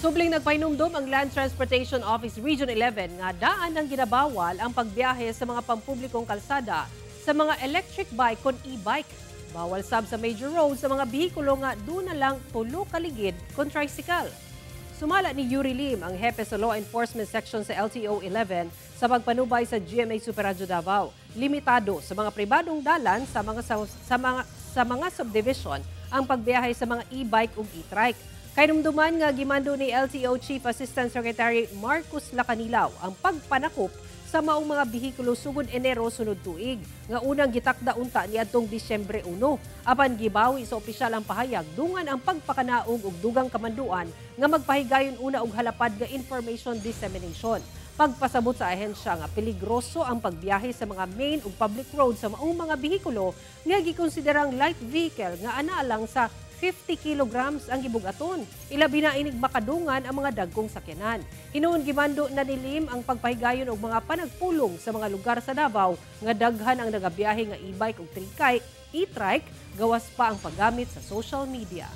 Subling nagpahinumdom ang Land Transportation Office Region 11 nga daan ang ginabawal ang pagbiyahe sa mga pampublikong kalsada sa mga electric bike kon e-bike. Bawal sab sa major roads sa mga bihikulo nga doon na lang tulo kaligid kon tricycle. Sumala ni Yuri Lim, ang hepe sa Law Enforcement Section sa LTO 11 sa pagpanubay sa GMA Superradyo Davao. Limitado sa mga pribadong dalan sa mga subdivision ang pagbiyahe sa mga e-bike ug e-trike. Kainumduman nga gimando ni LTO Chief Assistant Secretary Marcos Lacanilaw ang pagpanakop sa maong mga bihikulo sugod Enero sunod tuig nga unang gitakda unta niadtong Disyembre 1 apan gibawi sa opisyal ang pahayag dungan ang pagpakanaog og dugang kamanduan nga magpahigayon una og halapad nga information dissemination. Pagpasabot sa ahensya nga peligroso ang pagbiyahe sa mga main ug public road sa maong mga bihikulo nga gikonsiderang light vehicle nga ana lang sa 50 kilograms ang gibugaton. Ilabi na inig makadungan ang mga dagkong sakyanan. Hinuon gimando na nilim ang pagpahigayon og mga panagpulong sa mga lugar sa Davao nga daghan ang nagabiyahe nga e-bike ug e-trike gawas pa ang paggamit sa social media.